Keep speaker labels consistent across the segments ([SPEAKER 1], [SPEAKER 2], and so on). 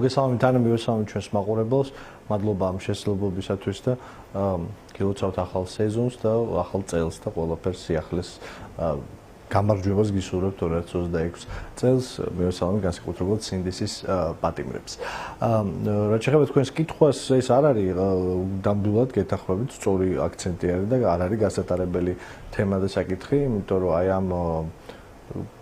[SPEAKER 1] მოგესალმებით და მივესალმებით ჩვენს მაყურებელს. მადლობა ამ შესაძლებლობისათვის და გილოცავთ ახალ სეზონს და ახალ წელს და ყველაფერს სიახლეს გამარჯვებას გისურვებთ 2026 წელს. მივესალმებით განსაკუთრებულად სინდისის პატიმრებს. რაც შეეხება თქვენს კითხვას, ეს არ არის დამბულად გეთანხმებით, სწორი აქცენტი არის და არ არის გასატარებელი თემა და საკითხი, იმიტომ რომ აი ამ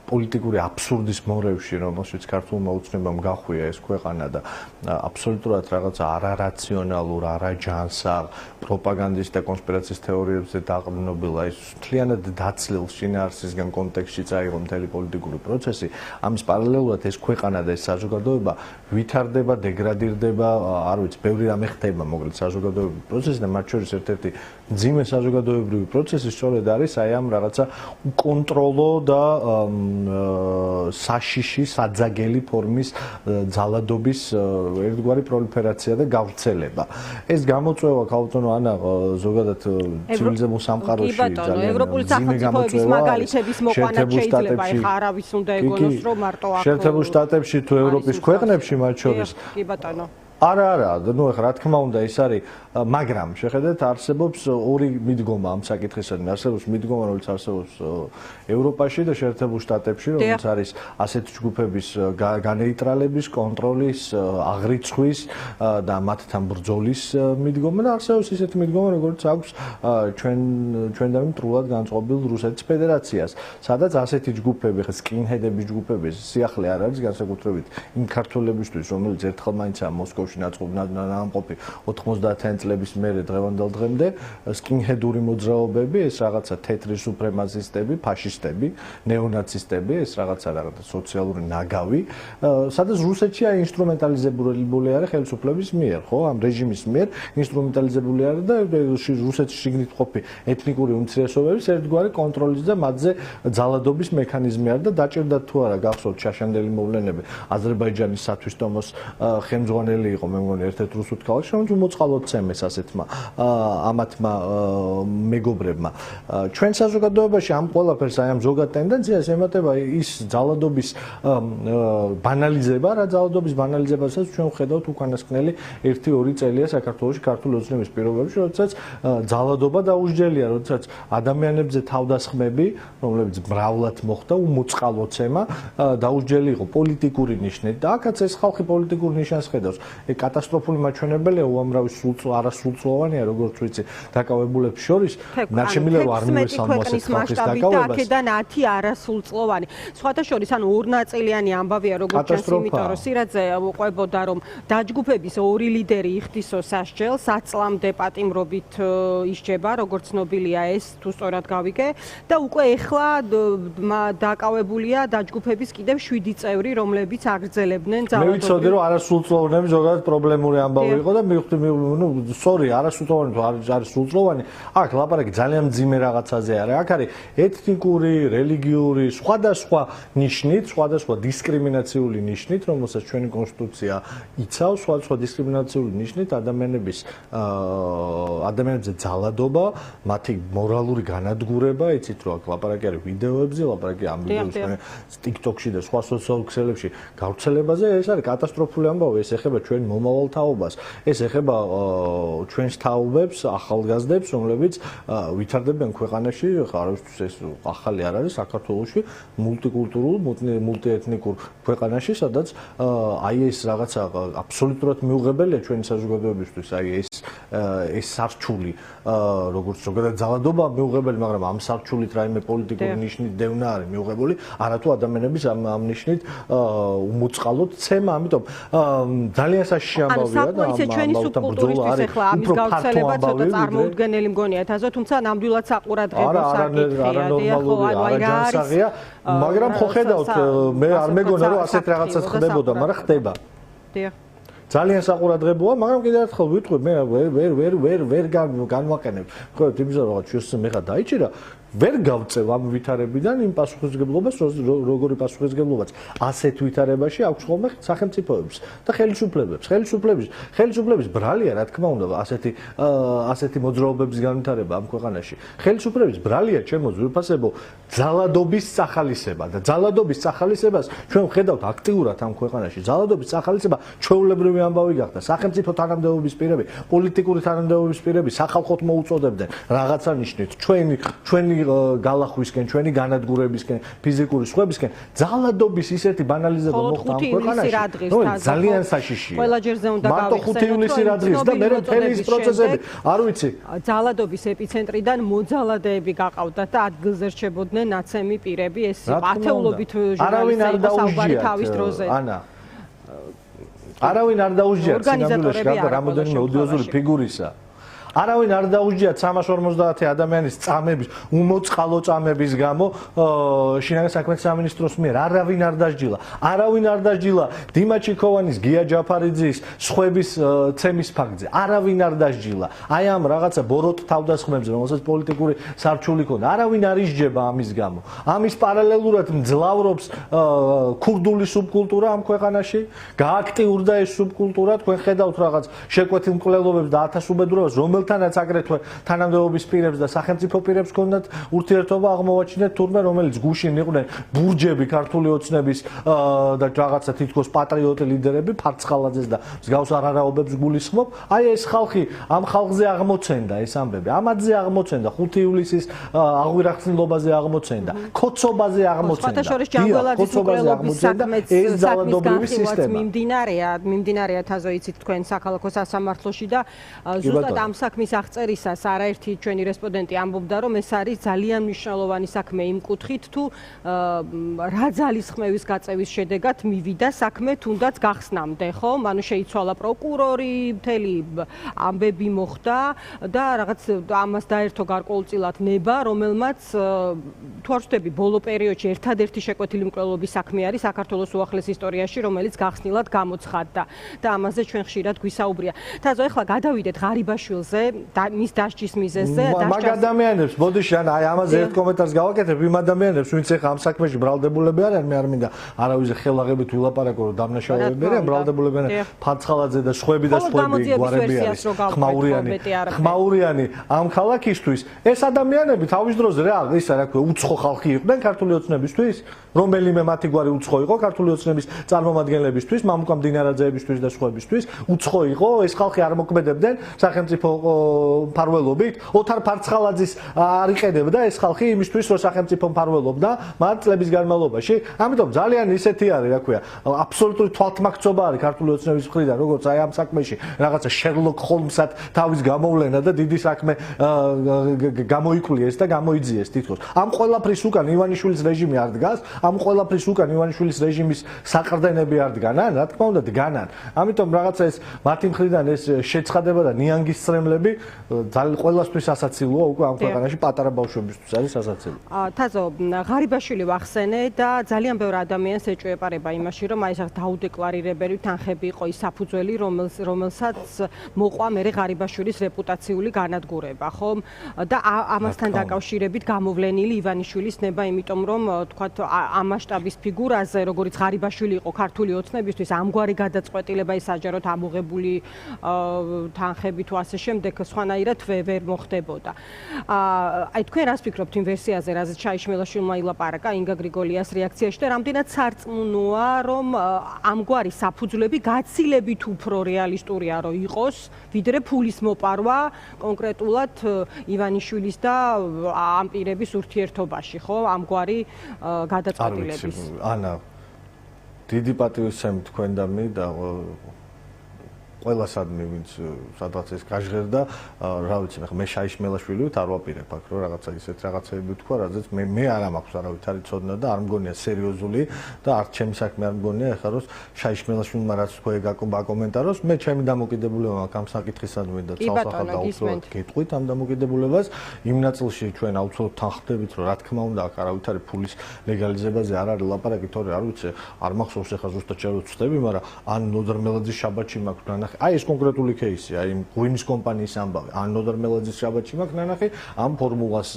[SPEAKER 1] პოლიტიკური აბსურდის მორევში, რომელშიც ქართულმა უცნობამ გახვია ეს ქვეყანა და აბსოლუტურად რაღაცა არარაციონალურ, არაჯანსაღ პროპაგანდის და კონსპირაციის თეორიებზე დაყრდნობილა ის მთლიანად დაცლილ შინაარსისგან კონტექსტში წაიღო მთელი პოლიტიკური პროცესი. ამის პარალელურად ეს ქვეყანა და ეს საზოგადოება ვითარდება, დეგრადირდება, არ ვიცი, ბევრი რამე ხდება, მოკლედ საზოგადოებრივი პროცესი და მათ შორის ერთ-ერთი მძიმე საზოგადოებრივი პროცესი სწორედ არის აი ამ რაღაცა უკონტროლო და საშიში, საძაგელი ფორმის ძალადობის ერთგვარი პროლიფერაცია და გავრცელება. ეს გამოწვევა ქალბატონო ანა ზოგადად ცივილიზებულ სამყაროში ძალიან
[SPEAKER 2] ევროპული სახელმწიფოების მაგალითების მოყვანა შეიძლება ეხა არავის უნდა ეგონოს რომ მარტო აქ
[SPEAKER 1] შეერთებულ შტატებში თუ ევროპის ქვეყნებში მათ შორის
[SPEAKER 2] კი ბატონო
[SPEAKER 1] არა, ნუ ეხლა რა თქმა უნდა ის არის, მაგრამ შეხედეთ არსებობს ორი მიდგომა ამ საკითხისადმი. არსებობს მიდგომა, რომელიც არსებობს ევროპაში და შეერთებულ შტატებში, რომელიც არის ასეთ ჯგუფების განეიტრალების, კონტროლის, აღრიცხვის და მათთან ბრძოლის მიდგომა და არსებობს ისეთი მიდგომა, როგორც აქვს ჩვენდამი მტრულად განწყობილ რუსეთის ფედერაციას, სადაც ასეთი ჯგუფები, ხა სკინჰედების ჯგუფების სიახლე არ არის განსაკუთრებით იმ ქართველებისთვის, რომელიც ერთხელ მაინცაა მოსკოვში ნამყოფი 90-იან წლების მერე დღევანდელ დღემდე სკინჰედური მოძრაობები, ეს რაღაცა თეთრი სუპრემაცისტები, ფაშისტები, ნეონაცისტები, ეს რაღაცა სოციალური ნაგავი, სადაც რუსეთშია ინსტრუმენტალიზებული არის ხელისუფლების მიერ, ხო, ამ რეჟიმის მიერ ინსტრუმენტალიზებული არის და რუსეთში შიგნით მყოფი ეთნიკური უმცირესობების ერთგვარი კონტროლის და მათზე ძალადობის მექანიზმი არის და დაჭირდათ თუ არა გახსოვთ შაშანდელი მოვლენები აზერბაიჯანის სათვისტომოს ხელმძღვანელი მე მგონი ერთ-ერთ რუსულ ქალაქში, რომელიც მოწყალოდ ცემეს ასეთმა ამათმა მეგობრებმა. ჩვენ საზოგადოებაში ამ ყველაფერს აი ამ ზოგად ტენდენციას ემატება ის ძალადობის ბანალიზება, რა ძალადობის ბანალიზებასაც ჩვენ ვხედავთ უკანასკნელი 1-2 წელია საქართველოში ქართული ოცნების პირობებში, როდესაც ძალადობა დაუსჯელია, როდესაც ადამიანებზე თავდასხმები, რომლებიც მრავლად მოხდა, უმოწყალოცემა დაუსჯელი იყო პოლიტიკური ნიშნით და აქაც ეს ხალხი პოლიტიკურ ნიშანს ხედავს. კატასტროფული მაჩვენებელია უამრავი სრულწლოვანია, როგორც ვიცი, დაკავებულებს შორის. ნარჩენილა არ მივესალმოს ეს ხალხის დაკავებას.
[SPEAKER 2] აქედან 10 არასრულწლოვანი. სხვათა შორის ანუ ორნაწილიანი ამბავია, როგორც ჩანს, იმიტომ რომ სირაძე უყვებოდა, რომ დაჯგუფების ორი ლიდერი იხდისო სასჯელს, 10 წლამდე პატიმრობით ისჯება, როგორც ცნობილია ეს, თუ სწორად გავიგე, და უკვე ეხლა დაკავებულია დაჯგუფების კიდევ 7 წევრი, რომლებიც აგრძელებდნენ ძალადობას.
[SPEAKER 1] მე ვიცოდი, რომ არასრულწლოვანები ზოგადად პრობლემური ამბავი იყო და მივხვდი, სორი, არასრულწლოვანი თუ არის სრულწლოვანი, აქ ლაპარაკი ძალიან მძიმე რაღაცაზე არის. აქ არის ეთნიკური, რელიგიური, სხვადასხვა ნიშნით, სხვადასხვა დისკრიმინაციული ნიშნით, რომელსაც ჩვენი კონსტიტუცია იცავს, სხვადასხვა დისკრიმინაციული ნიშნით ადამიანებზე ძალადობა, მათი მორალური განადგურება, იცით რომ აქ ლაპარაკი არის ვიდეოებზე, ლაპარაკი ამ ვიდეოებში, TikTok-ში და სხვა სოციალურ ქსელებში გავრცელებაზე, ეს არის კატასტროფული ამბავი, ეს ეხება ჩვენ მომავალ თაობას, ეს ეხება ჩვენს თაობებს, ახალგაზრდებს, რომლებიც ვითარდებიან ქვეყანაში, არავისთვის ეს ახალი არ არის საქართველოში, მულტიკულტურულ, მულტიეთნიკურ ქვეყანაში, სადაც აი ეს რაღაცა აბსოლუტურად მიუღებელია ჩვენი საზოგადოებისთვის, აი ეს სარჩული, როგორც ზოგადად ძალადობა მიუღებელი, მაგრამ ამ სარჩულით რაიმე პოლიტიკური ნიშნით დევნა არის მიუღებული, არათუ ადამიანების ამ ნიშნით უმოწყალოდ ცემა, ამიტომ ძალიან საშიში ამბავია და ამ ამბავთან ბრძოლა არის
[SPEAKER 2] ამის გავრცელება ცოტა წარმოუდგენელი მგონია თაზო, თუმცა ნამდვილად საყურადღებო საკითხია,
[SPEAKER 1] არაჯანსაღია, მაგრამ ხო ხედავთ, მე არ მეგონა რომ ასეთ რაღაცას ხდებოდა, მაგრამ ხდება.
[SPEAKER 2] დიახ.
[SPEAKER 1] ძალიან საყურადღებოა, მაგრამ კიდევ ერთხელ ვიტყვი, მე ვერ განვაყენებ. ხო, იმის რაღაც ჩვენს მე ხა დაიჭირა ვერ გავწევ ამ ვითარებიდან იმ პასუხისმგებლობას, როგორი პასუხისმგებლობაც ასეთ ვითარებაში აქვს ხოლმე სახელმწიფოებს და ხელისუფლებებს. ხელისუფლების ბრალია, რა თქმა უნდა, ასეთი მოძრაობების განვითარება ამ ქვეყანაში. ხელისუფლების ბრალია, ჩემო ძვირფასებო, ძალადობის სახალისება და ძალადობის სახალისებას ჩვენ ვხედავთ აქტიურად ამ ქვეყანაში. ძალადობის სახალისება ჩვეულებრივი ამბავი გახდა. სახელმწიფო თანამდებობის პირები, პოლიტიკური თანამდებობის პირები სახალხოდ მოუწოდებდნენ რაღაცა ნიშნით ჩვენი გალახვისკენ, ჩვენი განადგურებისკენ, ფიზიკური სხვებისკენ ძალადობის ისეთი ბანალიზება მოხდა ამ ქვეყანაში, რომელიც ძალიან საშიშია.
[SPEAKER 2] ყველაჯერზე უნდა
[SPEAKER 1] მარტო 5 ივლისი რა დღის და მე მთელი ის პროცესები, არ ვიცი.
[SPEAKER 2] ძალადობის ეპიცენტრიდან მოძალადეები გაყავდათ და ადგილზე რჩებოდნენ ნაცემი პირები, ეს ათეულობით ჟურნალისტები საუბარი თავის დროზე.
[SPEAKER 1] არავინ არ დაუსჯერა სინამდვილეში გარდა რამოდენიმე ოდიოზური ფიგურისა. არავინ არ დაუსჯერა 350 ადამიანის წამების, უმოწყალო წამების გამო შინაგან საქმეთა სამინისტროს მიერ არავინ არ დასჯილა. არავინ არ დასჯილა დიმა ჩიქოვანის, გია ჯაფარიძის, სხვების ცემის ფაქტზე. არავინ არ დასჯილა. აი ამ რაღაცა ბოროტ თავდასხმებზე, რომელსაც პოლიტიკური სარჩული ქონდა. არავინ არ ისჯება ამის გამო. ამის პარალელურად მძლავრობს ქურდული სუბკულტურა ამ ქვეყანაში. გააქტიურდა ეს სუბკულტურა, თქვენ ხედავთ რაღაც შეკვეთილ მკვლელობებს და ათასუბედურებას, რომელთანაც აგრეთვე თანამდებობის პირებს და სახელმწიფო პირებს ჰქონდათ ურთიერთობა აღმოვაჩინეთ თურმე, რომელიც გუშინ იყვნენ ბურჯები ქართული ოცნების და რაღაცა თითქოს პატრიოტი ლიდერები, ფარცხალაძეს და მსგავს არარაობებს გულისხმობ. აი ეს ხალხი, ამ ხალხზე აღმოცენდა ეს ამბები. ამათზე აღმოცენდა 5 ივლისის აღვირახსნილობაზე აღმოცენდა, ქოცობაზე აღმოცენდა.
[SPEAKER 2] შორის ჯანგველაძის მკვლელობის საქმეც მიმდინარეა თაზო იცით თქვენ საქალაქო სასამართლოში და ზუსტად ამ საქმის აღწერისას არაერთი ჩვენი რესპონდენტი ამბობდა, რომ ეს არის ძალიან მნიშვნელოვანი საქმე იმ კუთხით, თუ რა ძალისხმევის გაწევის შედეგად მივიდა საქმე თუნდაც გახსნამდე, ხო? ანუ შეიცვალა პროკურორი, მთელი ამბები მოხდა და რაღაც ამას დაერთო გარკვეულწილად ნება, რომელმაც თუ არ ვცდები, ბოლო პერიოდში ერთადერთი შეკვეთილი მკვლელობის საქმე არის საქართველოს უახლეს ისტორიაში, რომელიც გახსნილად გამოცხადდა და ამაზე ჩვენ ხშირად გვისაუბრია. თაზო, ეხლა გადავიდეთ ღარიბაშვილზე და მის დასჯის მიზეზზე.
[SPEAKER 1] მაგ ადამიანებს, ბოდიში, აი ამაზე ერთ კომენტარს გავაკეთებ, იმ ადამიანებს, ვინც ეხა ამ საქმეში ბრალდებულები არიან, მე არ მინდა არავის ხელაღებით ვილაპარაკო, რომ დამნაშავეები არიან, ბრალდებულები არიან, ფარცხალაძე და სხვები და სხვები გვარები არის. ხმაურიანი ამ ქალაქისთვის, ეს ადამიანები თავის დროზე რა ისა რა ქვია, უცხო ხალხი იყვნენ ქართული ოცნებისთვის, რომელიმე მათი გვარი უცხო იყო ქართული ოცნების წარმომადგენლებისთვის, მამუკა მდინარაძეებისთვის და სხვებისთვის, უცხო იყო, ეს ხალხი არ მოქმედებდნენ სახელმწიფო მფარველობით, ოთარ ფარცხალაძის არ იყენებდა ეს ხალხი იმისთვის, რომ სახელმწიფო მფარველობდა მათ წლების განმავლობაში. ამიტომ ძალიან ისეთი არის, რა ქვია, აბსოლუტური თვალთმაქცობა არის ქართული ოცნების მხრიდან, როგორც აი ამ საქმეში რაღაცა შერლოკ ჰოლმსად თავის გამოვლენა და დიდი საქმე გამოიკლიეს და გამოიძიეს თითქოს. ამ ყველაფრის უკან ივანიშვილის რეჟიმი არ დგას, ამ ყველაფრის უკან ივანიშვილის რეჟიმის საყრდენები არ დგანან, რა თქმა უნდა დგანან. ამიტომ რაღაცა ეს მათი მხრიდან ეს შეცხადება და ნიანგის წრემლები ძალიან ყველასთვის ასაცილოა უკვე ამ ქვეყანაში პატარა ბავშვებისთვის არის ასაცილო.
[SPEAKER 2] თაზო, ღარიბაშვილი ვახსენე და ძალიან ბევრ ადამიანს ეჭვეპარება იმაში, რომ აი ეს დაუდეკლარირებელი თანხები იყო ის საფუძველი, რომელსაც მოყვა მერე ღარიბაშვილის რეპუტაციული განადგურება, ხო? და ამასთან დაკავშირებით გამოვლენილი ივანიშვილის ნება, იმიტომ რომ თქვათ ამ მასშტაბის ფიგურაზე, როგორც ღარიბაშვილი იყო ქართული ოცნებისთვის, ამგვარი გადაწყვეტილება ის საჯაროდ ამოღებული თანხები თუ ასე შემდეგ სხვანაირად ვერ მოხდებოდა. აი თქვენ რას ფიქრობთ იმ ვერსიაზე, რაზეც ჩაიშმელაშვილმა ილაპარაკა ინგა გრიგოლიას რეაქციაში და რამდენად სარწმუნოა, რომ ამგვარი საფუძვლები გაცილებით უფრო რეალისტურია რომ იყოს, ვიდრე ფულის მოპარვა კონკრეტულად ივანიშვილის და ამ პირების ურთიერთობაში, ხო? ამგვარი გადაწყვეტილების.
[SPEAKER 1] ანა, დიდი პატივისცემი თქვენ და მე და ყველასადმი ვინც სადღაც ეს გაჟღერდა, რა ვიცი, მე შაიშმელაშვილივით არ ვაპირებ აქ რომ რაღაცა ისეთ რაღაცები თქვა, რაზეც მე არ მაქვს არავითარი ცოდნა და არ მგონია სერიოზული და არც ჩემი საქმე არ მგონია ეხლა რომ შაიშმელაშვილმა რაც თქვა აკომენტაროს, მე ჩემი დამოკიდებულება მაქვს ამ საკითხისადმი და ცალსახად დაუცლოდ გეტყვით ამ დამოკიდებულებას. იმ ნაწილში ჩვენ აუცილებლად თანხმდებით, რომ რა თქმა უნდა აქ არავითარი ფულის ლეგალიზებაზე არ არის ლაპარაკი, თორე არ ვიცი, არ მახსოვს ეხლა ზუსტად შევწდები, მაგრამ ან ნოდარ მელაძის შაბათში მაქვს ნახე. აი ეს კონკრეტული кейსი, აი ღვინის კომპანიის ამბავი. ან ნოდარ მელაძის შაბათში მაქვს ნანახი, ამ ფორმულას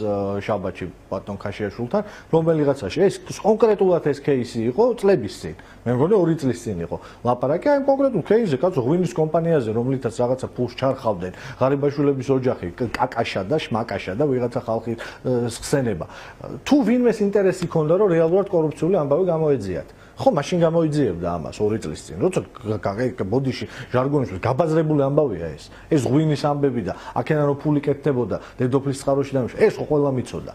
[SPEAKER 1] შაბათში ბატონ ქაშიაშვილთან, რომელიღაცაში ეს კონკრეტულად ეს кейსი იყო წლების წინ. მე მგონი 2 წლის წინ იყო. ლაპარაკი აი კონკრეტულ кейსზე, კაცო ღვინის კომპანიაზე, რომლითაც რაღაცა ფულს ჩარხავდნენ. ღარიბაშვილების ოჯახი კაკაშა და შმაკაშა და ვიღაცა ხალხი ხსენება. თუ ვინმეს ინტერესი ქონდა, რომ რეალურად კორუფციული ამბავი გამოეძიათ. ხო, მაშინ გამოიძიებდა ამას 2 წლის წინ. როცა ბოდიში ჟარგონში გაბაზრებული ამბავია ეს. ეს ღვინის ამბები და აქედან რო ფული კეთდებოდა დედოფლის წყაროში და ეს ხო ყველა მიცოდა.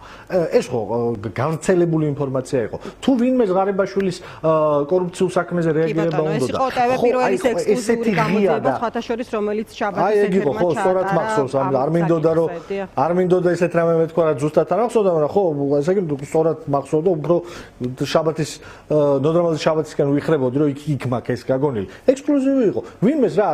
[SPEAKER 1] ეს ხო გავრცელებული ინფორმაცია იყო. თუ ვინმე ღარიბაშვილის კორუფციულ საქმეზე რეაგირება უნდა და
[SPEAKER 2] ხო, პირველი ექსკლუზიური გამოძიება სხვათა შორის რომელიც შაბათის ეთერმა
[SPEAKER 1] ხო, სწორად მახსოვს, არ მინდოდა რომ არ მინდოდა ესეთ რამე მეთქვა რა ზუსტად არ ახსოვდა, მაგრამ ხო, ესე იგი სწორად მახსოვდა, უფრო შაბათის ნოდრამალ შაბათისკენ ვიხრებოდი რომ იქ მაქვს ეს გაგონილი. ექსკლუზივი იყო. ვინმეს რა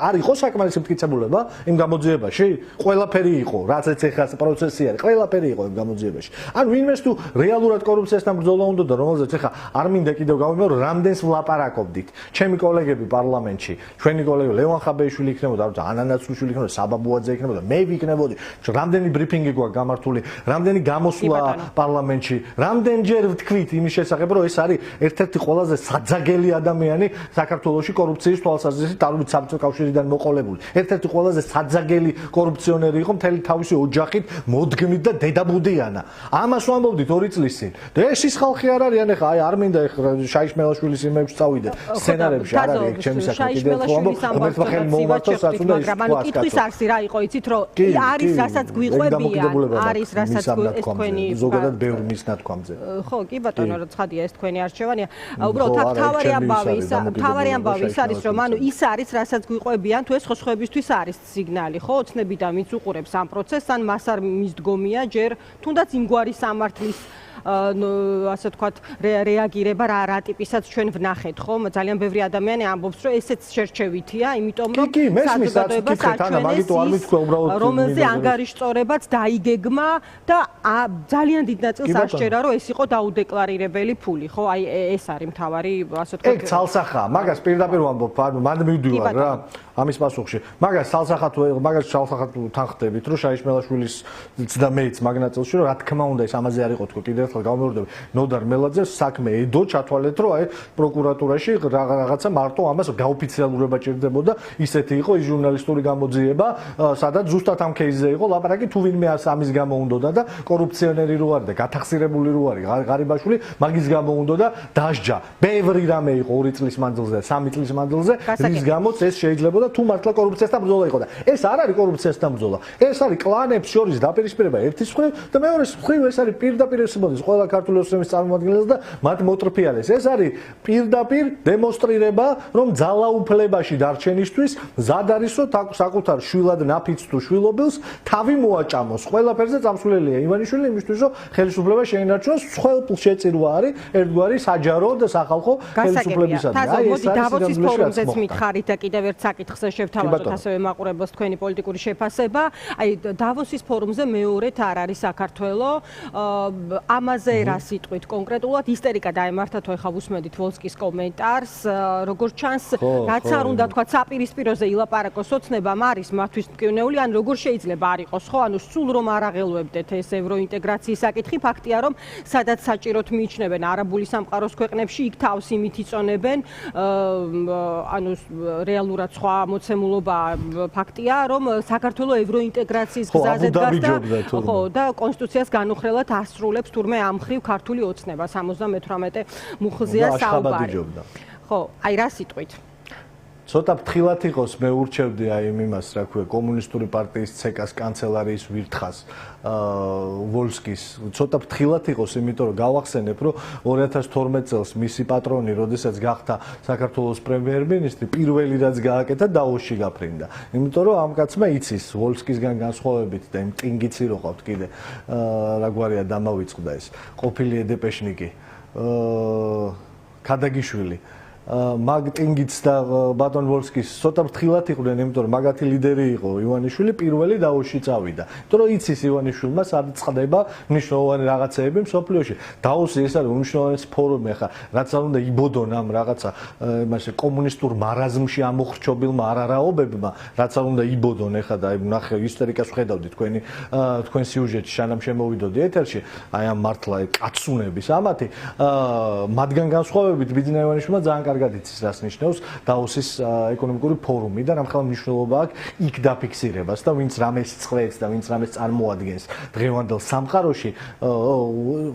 [SPEAKER 1] არ იყო საკმარისი მტკიცებულება იმ გამოძიებაში? ყველაფერი იყო, რაც ეხლა პროცესი არის, ყველაფერი იყო იმ გამოძიებაში. ან ვინმეს თუ რეალურად კორუფციასთან ბრძოლა უნდა და რომელზეც ეხლა არ მინდა კიდევ გავიმეორო, რამდენს ვლაპარაკობდით. ჩემი კოლეგები პარლამენტში, ჩვენი კოლეგები ლევან ხაბეიშვილი იქნებოდა, ანა ნაცრუშვილი იქნებოდა, საბა ბუაძე იქნებოდა, მე ვიქნებოდი. რამდენი ბრიფინგი გვაქვს გამართული, რამდენი გამოსვლა პარლამენტში, რამდენჯერ ვთქვით იმის შესახებ, რომ ეს არის ერთ-ერთი ყველაზე საძაგელი ადამიანი საქართველოში კორუფციის თვალსაზრისით არუით საბჭოთა კავშირიდან მოყოლებული. ერთ-ერთი ყველაზე საძაგელი კორუფციონერი იყო მთელი თავისი ოჯახით, მოდგმით და დედაბუდიანა. ამას ვამბობდით 2 წლის წინ. და ეს ხალხი არ არის, ან ეხლა აი არ მინდა ეხლა შაიშმელაშვილის იმებში წავიდე. სცენარებში არ არის ჩემი საქმე კიდევ ხო ამბობ, ღმერთმა ხელი მოუმართოს რაც უნდა ის თქვა.
[SPEAKER 2] კითხვის არსი რა იყო, იცით რომ არის რასაც გვიყვებიან, არის რასაც ეს თქვენი
[SPEAKER 1] ზოგადად ბევრი მის ნათქვამზე.
[SPEAKER 2] ხო, კი ბატონო, რა ცხადია ეს თქვენი არჩევანია. უბრალოდ აქ თავარი ამბავი ის არის რომ ანუ ის არის რასაც გვიყვებიან თუ ეს ხო სხვებისთვის არის სიგნალი ხო ოცნებიდან ვინც უყურებს ამ პროცესს ან მას არ მისდგომია ჯერ თუნდაც იმგვარი სამართლის ასე ვთქვათ რეაგირება რა ტიპისაც ჩვენ ვნახეთ ხო ძალიან ბევრი ადამიანი ამბობს რომ ესეც შერჩევითია იმიტომ რომ საზოგადოებას აჩვენეს რომელზე ანგარიშწორებაც დაიგეგმა და ძალიან დიდ ნაწილს აღჭერა რომ ეს იყო დაუდეკლარირებელი ფული ხო აი ეს არის მთავარი ასე ვთქვათ
[SPEAKER 1] ეგ ცალსახაა მაგას პირდაპირ ვამბობ მან მივდივარ რა ამის პასუხში მაგას ცალსახად თან ხდებით რომ შაიშმელაშვილის და მეც მაგნაწილში რომ რა თქმა უნდა ეს ამაზე არ იყო თქო კიდევ ერთხელ გამოვერდები ნოდარ მელაძეს საქმე ედო ჩათვალეთ რომ აი პროკურატურაში რაღაცა მარტო ამას გაოფიციალურება ჭირდებოდა ისეთი იყო ის ჟურნალისტური გამოძიება სადაც ზუსტად ამ кейსზე იყო ლაპარაკი თუ ვინმე ამის გამო უნდოდა და კორუფციონერი რო არის და გათახსირებული რო არის ღარიბაშვილი მაგის გამო უნდოდა დასჯა ბევრი რამე იყო 2 წლის მანძილზე 3 წლის მანძილზე რის გამოც ეს შეიძლება და თუ მართლა კორუფციასთან ბრძოლა იყო და ეს არ არის კორუფციასთან ბრძოლა ეს არის კლანებს შორის დაპირისპირება ერთის მხრივ და მეორეს მხრივ ეს არის პირდაპირ ესმოდის ყველა ქართული ოცნების წარმომადგენელს და მათ მოტრფიალეს ეს არის პირდაპირ დემონსტრირება რომ ძალაუფლებაში დარჩენისთვის მზად არის რომ საკუთარ შვილად ნაფიც თუ შვილობილს თავი მოაჭამოს ყველაფერზე წამსვლელია ივანიშვილი იმისთვის რომ ხელისუფლება შეინარჩუნოს სხვადასხვა შეწირვა არის ერთგვარი საჯარო და სახალხო ხელისუფლებისადმი
[SPEAKER 2] აი ეს დავოსის ფორუმზეც მითხარით და კიდევ ერთ საკითხს შევთავაზოთ ასევე მაყურებელს თქვენი პოლიტიკური შეფასება აი დავოსის ფორუმზე მეორედ არ არის საქართველო ამაზე რა სიტყვით კონკრეტულად ისტერიკა დაემართა თუ ახლა უსმედით ვოლსკის კომენტარს როგორც ჩანს რაც არ უნდა თქვა საპირისპიროზე ილაპარაკოს ოცნებამ არის მათთვის მკვნეული ან როგორ შეიძლება არ იყოს ხო ანუ სულ რომ არ აღელვებდეთ ეს ევროინტეგრაციის საკითხი ფაქტია რომ სადაც საჭიროდ მიიჩნევენ არაბული სამყაროს ქვეყნებში იქ თავს იმით იწონებენ ანუ რეალურად სხვა მოცემულობა ფაქტია რომ საქართველოს ევროინტეგრაციის გზაზე დგას და ხო და კონსტიტუციას განუხრელად ასრულებს თურმე ამ მხრივ ქართული ოცნება 78 მუხლზეა საუბარი ხო აი რა სიტყვით
[SPEAKER 1] ცოტა ფრთხილად იყოს მე ურჩევდი აი იმას რა ქვია კომუნისტური პარტიის ცეკას კანცელარიის ვირთხას ვოლსკის ცოტა ფრთხილად იყოს იმიტომ რომ გავახსენებ რომ 2012 წელს მისი პატრონი როდესაც გახდა საქართველოს პრემიერ-მინისტრი პირველი რაც გააკეთა დაოსში გაფრინდა იმიტომ რომ ამ კაცმა იცის ვოლსკისგან განსხვავებით და იმ ტინგიცი რო ყავთ კიდე რა გვარია დამავიწყდა ეს ყოფილი ედეპეშნიკი ქადაგიშვილი მაგტინგიც და ბატონ ვოლსკის ცოტა ფრთხილად იყვნენ, იმიტომ რომ მაგათი ლიდერი იყო ივანიშვილი, პირველი დაოსში წავიდა. იმიტომ რომ იცის ივანიშვილმა სად წყდება მნიშვნელოვანი რაღაცეები მსოფლიოში. დაოსი ეს არის უმნიშვნელოვანესი ფორუმი ახლა, რაც არ უნდა იბოდონ ამ რაღაცა იმაში კომუნისტურ მარაზმში ამოხრჩობილმა არარაობებმა, რაც არ უნდა იბოდონ ახლა და ნახე ისტორიკას ვხედავდი თქვენ სიუჟეტში სანამ შემოვიდოდი ეთერში, აი ამ მართლა კაცუნების ამათი მათგან განსხვავებით ბიძინა ივანიშვილმა ძალიან კარგად იცის რას ნიშნავს დაოსის ეკონომიკური ფორუმი და რამხელა მნიშვნელობა აქვს იქ დაფიქსირებას და ვინც რამეს წყვეტს და ვინც რამეს წარმოადგენს დღევანდელ სამყაროში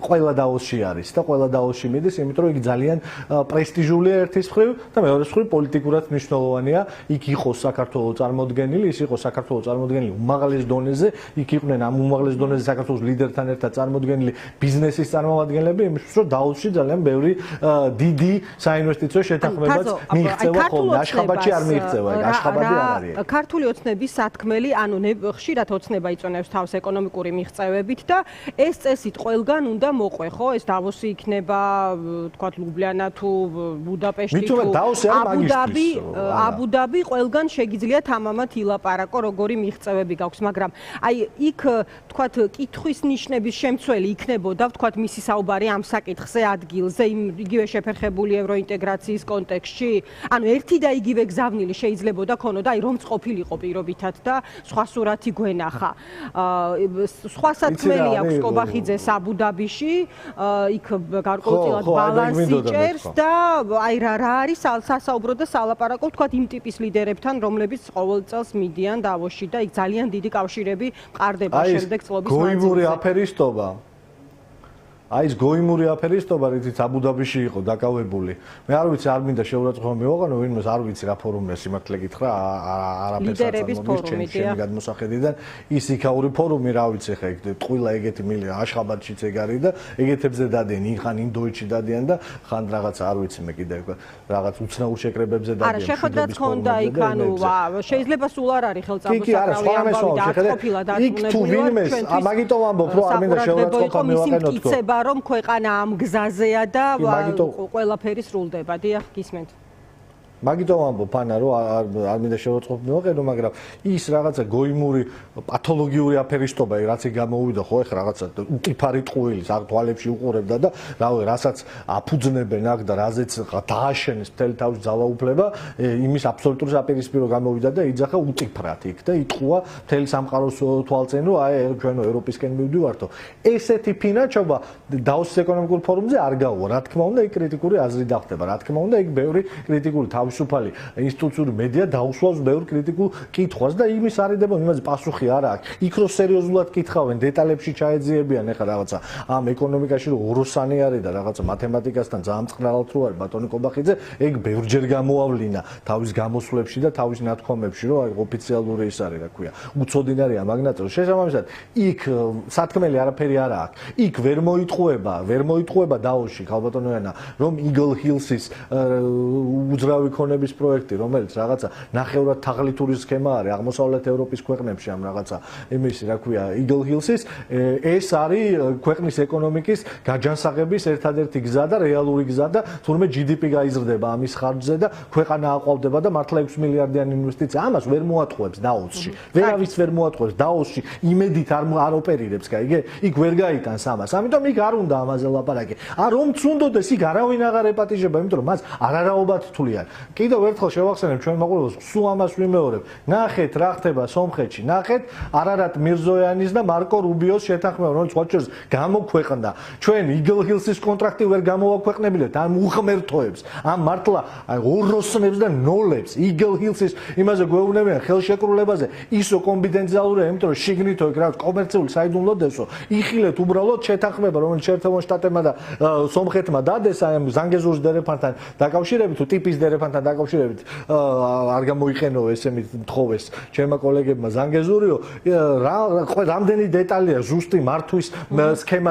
[SPEAKER 1] ყველა დაოსში არის და ყველა დაოსში მიდის, იმიტომ რომ იქ ძალიან პრესტიჟულია ერთის მხრივ და მეორეს მხრივ პოლიტიკურად მნიშვნელოვანია. იქ იყო საქართველოს წარმოდგენილი, ის იყო საქართველოს წარმოდგენილი უმაღლეს დონეზე, იქ იყვნენ ამ უმაღლეს დონეზე საქართველოს ლიდერთან ერთად წარმოდგენილი ბიზნესის წარმომადგენლები, იმისთვის რომ დაოსში ძალიან ბევრი დიდი საინვესტიციო შეთანხმებაც მიიღწევა ხოლმე. აშხაბადში არ მიიღწევა, აშხაბადი არ არის.
[SPEAKER 2] ქართული ოცნების სათქმელი, ანუ ხშირად ოცნება იწონებს თავს ეკონომიკური მიღწევებით და ეს წესით ყველგან უნდა მოყვე, ხო? ეს დავოსი იქნება, თქვათ, ლუბლიანა თუ ბუდაპეშტი თუ აბუ-დაბი, ყველგან შეგიძლია თამამად ილაპარაკო, როგორი მიღწევები გაქვს, მაგრამ აი იქ, თქვათ, კითხვის ნიშნების შემცველი იქნებოდა, თქვათ, მისი საუბარი ამ საკითხზე ადგილზე, იგივე შეფერხებული ევროინტეგრაციის კონტექსტში, ანუ ერთი და იგივე გზავნილი შეიძლებოდა ქონოდა, აი რომც ყოფილიყო პირობითად და სხვა სურათი გვენახა. სხვა სათქმელი აქვს კობახიძეს აბუ-დაბიში, იქ გარკვეულწილად ბალანსი ჭერს და აი რა არის სასაუბრო და სალაპარაკო, თქვათ, იმ ტიპის ლიდერებთან, რომლებიც ყოველ წელს მიდიან დავოსში და იქ ძალიან დიდი კავშირები მყარდება შემდეგ წლების მანძილზე.
[SPEAKER 1] გოიმური აფერისტობა. აი ეს გოიმური აფერისტობა, რითიც აბუ-დაბიში იყო დაკავებული. მე არ ვიცი, არ მინდა შეურაცხყოფა მივაყენო, ვინმეს არ ვიცი რა ფორუმია, სიმართლე გითხრა, არაფერს არ წარმოგვიჩენს ჩემი გადმოსახედიდან. ის იქაური ფორუმი, რა ვიცი, ხა ეგ ტყუილა ეგეთი მილია, აშხაბადშიც ეგ არის და ეგეთებზე დადიან, ხან ინდოეთში დადიან და ხან რაღაცა არ ვიცი მე კიდე რაღაც უცნაურ შეკრებებზე დადიან.
[SPEAKER 2] არა, შეხვედრაც ქონდა იქ, ანუ შეიძლება სულ არ არის ხელწამოსაკრავი ამბავი და ყოფილა დარწმუნებული,
[SPEAKER 1] მაგიტომ ამბობ, რომ არ მინდა შეურაცხყოფა მივაყენო თქო.
[SPEAKER 2] რომ ქვეყანა ამ გზაზეა და ყველაფერი სრულდება. დიახ, გისმენთ.
[SPEAKER 1] მაგიტომ ამბობ ანა რომ არ მინდა შეურაცხყოფა მივაყენო, მაგრამ ის რაღაცა გოიმური პათოლოგიური აფერისტობა, რაც იქ გამოვიდა, ხო, ეხლა რაღაცა უკიფარი ტყუილის არ თვალებში უყურებდა და რავი, რასაც აფუძნებენ აქ და რაზეც დააშენეს მთელი თავის ძალაუფლება, იმის აბსოლუტური საპირისპირო გამოვიდა და იძახა უკიფრად იქ და იტყუა მთელი სამყაროს თვალწინ, რომ აი ჩვენო ევროპისკენ მივდივართო. ესეთი ფინანსობა დაოსის ეკონომიკურ ფორუმზე არ გაუვა. რა თქმა უნდა, იქ კრიტიკური აზრი დახტება. რა თქმა უნდა, იქ ბევრი კრიტიკული თავისუფალი ინსტიტუციური მედია დაუსვავს ბევრ კრიტიკულ კითხვას და იმის არიდება იმაზე პასუხი არა აქვს. იქ რო სერიოზულად კითხავენ, დეტალებში ჩაეძიებიან ეხლა რაღაცა ამ ეკონომიკაში რო ოროსანი არის და რაღაცა მათემატიკასთან ძალიან მწყნარად რო არის ბატონი კობახიძე, ეგ ბევრჯერ გამოავლინა თავის გამოსვლებში და თავის ნათქვამებში, რომ აი ოფიციალური ის არის, რა ქვია, უცოდინარია მაგნატო. შესაბამისად, იქ სათქმელი არაფერი არა აქვს. იქ ვერ მოიტყუება დაოსში, ხალბატონოენა, რომ Eagle Hills-ის უძრავი ქონების პროექტი, რომელიც რაღაცა ნახევრად თაღლითური სქემა არის აღმოსავლეთ ევროპის ქვეყნებში ამ რაღაცა იმისი, რა ქვია, Eagle Hills-ის, ეს არის ქვეყნის ეკონომიკის გაჯანსაღების ერთადერთი გზა და რეალური გზა და თურმე GDP გაიზრდება ამის ხარჯზე და ქვეყანა აყვავდება და მართლა 6 მილიარდიანი ინვესტიცია. ამას ვერ მოატყუებს დაოსში. ვერავის ვერ მოატყუებს დაოსში, იმედით არ ოპერირებს, გაიგე? იქ ვერ გაიტანს ამას. ამიტომ იქ არ უნდა ამაზე ლაპარაკი. რომც უნდოდეს, იქ არავინ აღარ ეპატიჟება, იმიტომ რომ მას არარაობად თვლიან. კიდევ ერთხელ შევახსენებ ჩვენ მაყურებელს, სულ ამას ვიმეორებ. ნახეთ რა ხდება სომხეთში, ნახეთ არარატ მირზოიანის და მარკო რუბიოს შეთანხმება, რომელიც ვაჭრებს გამოქვეყნდა. ჩვენ Eagle Hills-ის კონტრაქტი ვერ გამოვაქვეყნებიათ ამ უღმერთოებს, ამ მართლა ოროსნებს და ნოლებს. Eagle Hills-ის იმაზე გვეუბნებიან ხელშეკრულებაზე, ისო კომპიდენციალურია, იმიტომ რომ შიგნით იქ რაღაც კომერციული საიდუმლოდესო, იხილეთ უბრალოდ შეთანხმება, რომელიც შეერთებულ შტატებმა და სომხეთმა დადეს ამ ზანგეზურის დერეფანთან დაკავშირებით თუ ტიპის დერეფანთან დაკავშირებით არ გამოიყენო ესენი თხოვეს ჩემმა კოლეგებმა ზანგეზურიო რამდენი დეტალია ზუსტი მართვის სქემა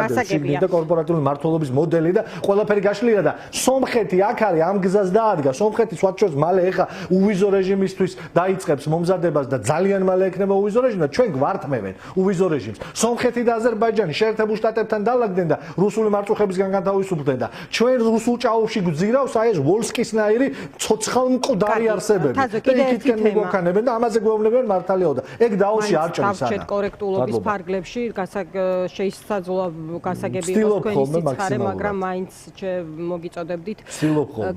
[SPEAKER 1] და კორპორატიული მართლობის მოდელი და ყველაფერი გაშლილია და სომხეთი აქ არის ამ გზას დაადგა სომხეთი სხვადასხვა მალე ეხა უვიზო რეჟიმისთვის დაიწყებს მომზადებას და ძალიან მალე ექნება უვიზო რეჟიმი და ჩვენ გვართმევენ უვიზო რეჟიმს სომხეთი და აზერბაიჯანი შეერთებულ შტატებთან დაალაგდნენ და რუსული მარწუხებისგან განთავისუფლდნენ და ჩვენ რუსულ ჭაობში გვძირავს აი ეს ვოლსკისნაირი ცოცხალ მკვდარი არსებები და იქითკენ მიგვაქანებენ და ამაზე გვეუბნებიან მართალიაო და ეგ დაოში არ ჭრის არა
[SPEAKER 2] კორექტულობის ფარგლებში შეისაძლოა გასაგები იყოს თქვენი სიცხარე მაგრამ მაინც მოგიწოდებდით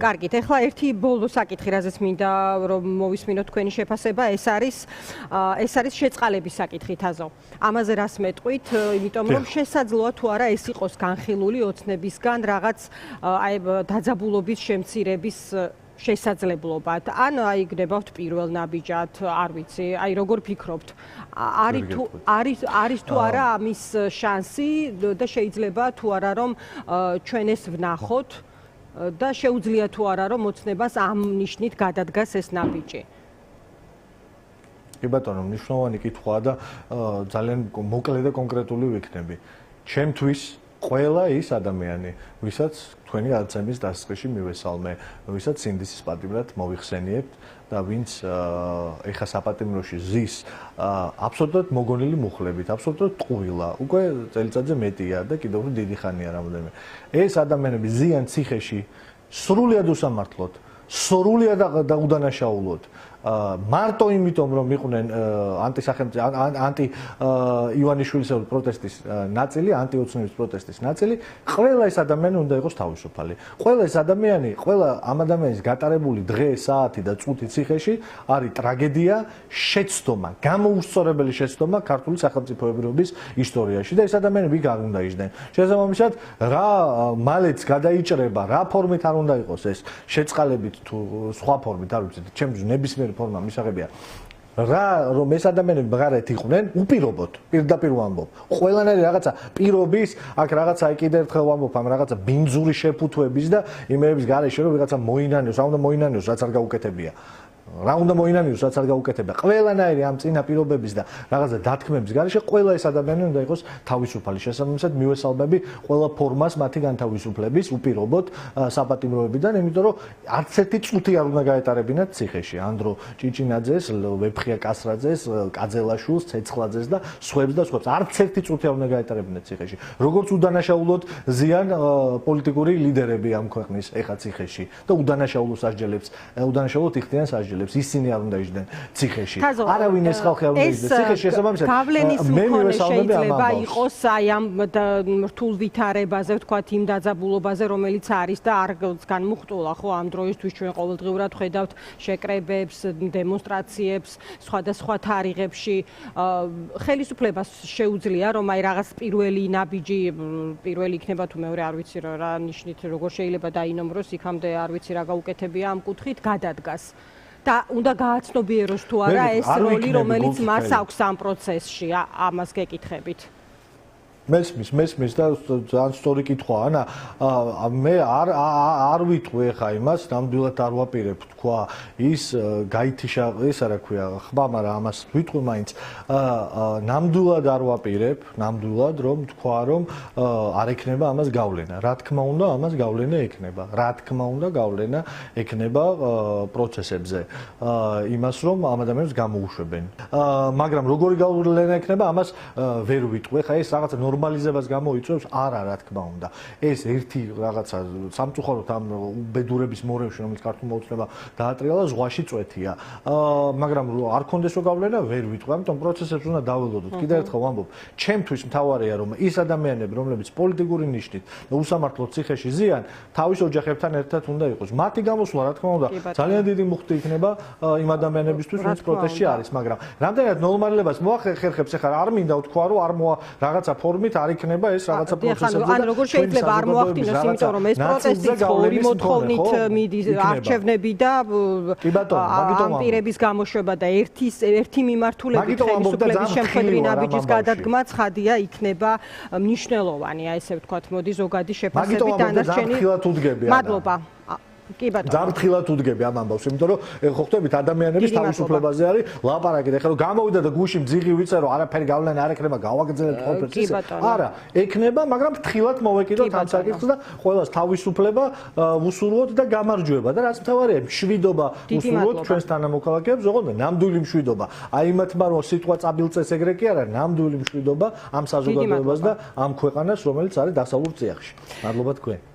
[SPEAKER 2] კარგით ეხლა ერთი ბოლო საკითხი რაზეც მინდა რომ მოვისმინოთ თქვენი შეფასება ეს არის შეწყალების საკითხი თაზო ამაზე რას მეტყვით იმიტომ რომ შესაძლოა თუ არა ეს იყოს განხილული ოცნებისგან რაღაც აი დაძაბულობის შემცირების შესაძლებლობად ან აი გნებავთ პირველ ნაბიჯად არ ვიცი აი როგორ ფიქრობთ არის თუ არა ამის შანსი და შეიძლება თუ არა რომ ჩვენ ეს ვნახოთ და შეუძლია თუ არა რომ ოცნებას ამ ნიშნით გადადგას ეს ნაბიჯი
[SPEAKER 1] კი ბატონო მნიშვნელოვანი კითხვაა და ძალიან მოკლე და კონკრეტული ვიქნები ჩემთვის ყველა ის ადამიანი ვისაც თქვენი გადაცემის დასაწყისში მივესალმე ვისაც სინდისის პატიმრად მოიხსენიებთ და ვინც ეხა საპატიმროში ზის აბსოლუტურად მოგონილი მუხლებით აბსოლუტურად ტყუილა უკვე წელიწადზე მეტია და კიდევ უფრო დიდი ხანია რამოდენიმე ეს ადამიანები ზიან ციხეში სრულიად უსამართლოდ სრულიად და უდანაშაულოდ მარტო იმიტომ რომ იყვნენ ანტი ივანიშვილის პროტესტის ნაწილი, ანტიოცნების პროტესტის ნაწილი, ყველა ეს ადამიანი უნდა იყოს თავისუფალი. ყველა ეს ადამიანი, ყველა ამ ადამიანის გატარებული დღე, საათი და წუთი ციხეში არის ტრაგედია, შეცდომა, გამოუსწორებელი შეცდომა ქართული სახელმწიფოებრიობის ისტორიაში და ეს ადამიანები იქ არ უნდა იჯდნენ. შესაბამისად, რა მალეც გადაიჭრება, რა ფორმით არ უნდა იყოს ეს, შეწყალებით თუ სხვა ფორმით, არ ვიცი, ჩემთვის ნებისმიერ ფორმა მისაღებია. რა რომ ეს ადამიანები ბღარეთ იყვნენ, უპირობოდ, პირდაპირ ვამბობ. ყველანაირი რაღაცა პირობის, აქ რაღაცა კიდე ერთხელ ვამბობ, ამ რაღაცა ბინძური შეფუთვების და იმეების გარეშე რომ ვიღაცა მოინანიოს, რა უნდა მოინანიოს, რაც არ გაუკეთებია. რა უნდა მოინანიოს, რაც არ გაუკეთებია. ყველანაირი ამ წინა პირობების და რაღაცა დათქმების გარეშე ყველა ეს ადამიანი უნდა იყოს თავისუფალი. შესაბამისად, მივესალმები ყველა ფორმას მათი განთავისუფლების უპირობოდ საპატიმროებიდან, იმიტომ რომ არც ერთი წუთი არ უნდა გაეტარებინათ ციხეში. ანდრო ჭიჭინაძეს, ვეფხია კასრაძეს, კაძელაშვილს, ცეცხლაძეს და სხვებს და სხვებს. არც ერთი წუთი არ უნდა გაეტარებინათ ციხეში. როგორც უდანაშაულოდ ზიან პოლიტიკური ლიდერები ამ ქვეყნის ეხა ციხეში და udanašaulus ასჯელებს, udanašaulot იხდიან სასჯელებს. ისინი არ უნდა იჯდნენ ციხეში. არავინ ეს ხალხი არ უნდა იჯდეს ციხეში, შესაბამისად.
[SPEAKER 2] მე შეიძლება იყოს აი ამ რთულ ვითარებაზე, ვთქვათ, იმ დაძაბულობაზე, რომელიც არის და არ განმუხტულა, ხო, ამ დროისთვის ჩვენ ყოველდღიურად ხედავთ შეკრებებს, დემონსტრაციებს, სხვადასხვა თარიღებში. ხელისუფლებას შეუძლია, რომ აი რაღაც პირველი ნაბიჯი, პირველი იქნება თუ მეორე, არ ვიცი რა ნიშნით, როგორ შეიძლება დაინომროს, იქამდე არ ვიცი რა გაუკეთებია ამ კუთხით, გადადგას. და უნდა გააცნობიეროს თუ არა ეს როლი, რომელიც მას აქვს ამ პროცესში, ამას გეკითხებით.
[SPEAKER 1] მესმის და ძალიან სწორი კითხვაა, ანა მე არ ვიტყვი ხა იმას, ნამდვილად არ ვაპირებ თქვა ის გაითიშა ეს არა ქვია ხმა, მაგრამ ამას ვიტყვი მაინც ნამდვილად არ ვაპირებ, ნამდვილად რომ თქვა რომ არ ექნება ამას გავლენა. რა თქმა უნდა, ამას გავლენა ექნება. რა თქმა უნდა, გავლენა ექნება პროცესებზე. იმას რომ ამ ადამიანებს გამოუშვებენ. მაგრამ როგორი გავლენა ექნება, ამას ვერ ვიტყვი. ხა ეს რაღაცა ნორმალიზებას გამოიწვევს, არა, რა თქმა უნდა. ეს ერთი რაღაცა სამწუხაროდ ამ უბედურების მორევში, რომელიც ქართულმა ოცნება დაატრიალა, ზღვაში წვეთია. მაგრამ არ კონდესო გავლენა, ვერ ვიტყვი, ამიტომ პროცესებს უნდა დაველოდოთ. კიდევ ერთხელ ვამბობ, ჩემთვის მთავარია, რომ ის ადამიანები, რომლებიც პოლიტიკური ნიშნით და უსამართლოდ ციხეში ზიან, თავის ოჯახებთან ერთად უნდა იყოს. მათი გამოსვლა, რა თქმა უნდა, ძალიან დიდი მუხტი იქნება იმ ადამიანებისთვის, ვინც პროტესტში არის, მაგრამ რამდენად ნორმალებას მოახერხებს, ახლა არ მინდა ვთქვა, რომ არ რაღაცა ფორმით არ იქნება ეს რაღაცა პროცესებზე.
[SPEAKER 2] ან როგორ შეიძლება არ მოახდინოს, იმიტომ რომ ეს პროტესტი ორი მოთხოვნით მიდის, არჩევნები და ამ პირების გამოშვება და ერთი მიმართულებით ხელისუფლების შემხედრი ნაბიჯის გადადგმა ცხადია იქნება მნიშვნელოვანი, აი ესე ვთქვათ, მოდი ზოგადი შეფასებით დანარჩენი. მადლობა. კი ბატონო.
[SPEAKER 1] ძალიან ფრთხილად უდგები ამ ამბავს, იმიტომ რომ ხო ხვდებით ადამიანების თავისუფლებაზე არის ლაპარაკი და ეხლა რომ გამოვიდა და გუში ძიღი ვიწერო, არაფერი გავლენა არ ექნება, გავაგრძელებთ კონფერენციას ისე. არა, ექნება, მაგრამ ფრთხილად მოვეკიდოთ ამ საკითხს და ყველას თავისუფლება უსურვოთ და გამარჯვება და რაც მთავარია, მშვიდობა უსურვოთ ჩვენს თანამოქალაქეებს, ოღონდ ნამდვილი მშვიდობა. აი იმათმა რომ სიტყვა წაბილწეს ეგრე კი არა, ნამდვილი მშვიდობა ამ საზოგადოებას და ამ ქვეყანას, რომელიც არის დასავლურ წიაღში. მადლობა თქვენ.